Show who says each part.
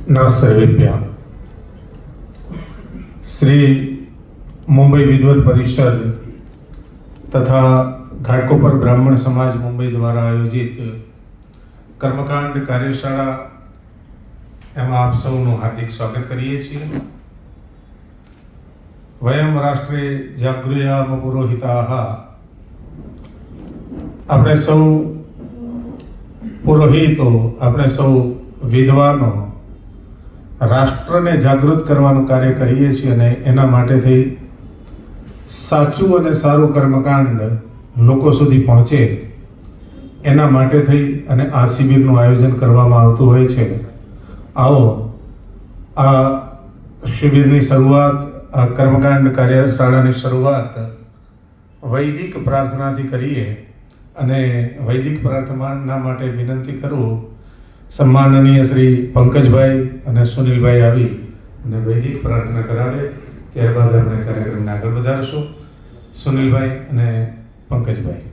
Speaker 1: નમસ્તે. શ્રી મુંબઈ વિદ્વત પરિષદ તથા ઘાટકોપર બ્રાહ્મણ સમાજ મુંબઈ દ્વારા આયોજિત કર્મકાંડ કાર્યશાળા એમાં આપ સૌનું હાર્દિક સ્વાગત કરીએ છીએ. વયમ રાષ્ટ્રે જાગૃયામ પુરોહિતાઃ. આપણે સૌ પુરોહિતો, આપણે સૌ વિદ્વાનો રાષ્ટ્રને જાગૃત કરવાનું કાર્ય કરીએ છીએ અને એના માટે થઈ સાચું અને સારું કર્મકાંડ લોકો સુધી પહોંચે એના માટે થઈ અને આ શિબિરનું આયોજન કરવામાં આવતું હોય છે. આવો આ શિબિરની શરૂઆત, આ કર્મકાંડ કાર્યશાળાની શરૂઆત વૈદિક પ્રાર્થનાથી કરીએ અને વૈદિક પ્રાર્થના માટે વિનંતી કરું સન્માનનીય શ્રી પંકજભાઈ અને સુનિલભાઈ આવી અને વૈદિક પ્રાર્થના કરાવે. ત્યારબાદ આપણે કાર્યક્રમને આગળ વધારશું. સુનિલભાઈ અને પંકજભાઈ.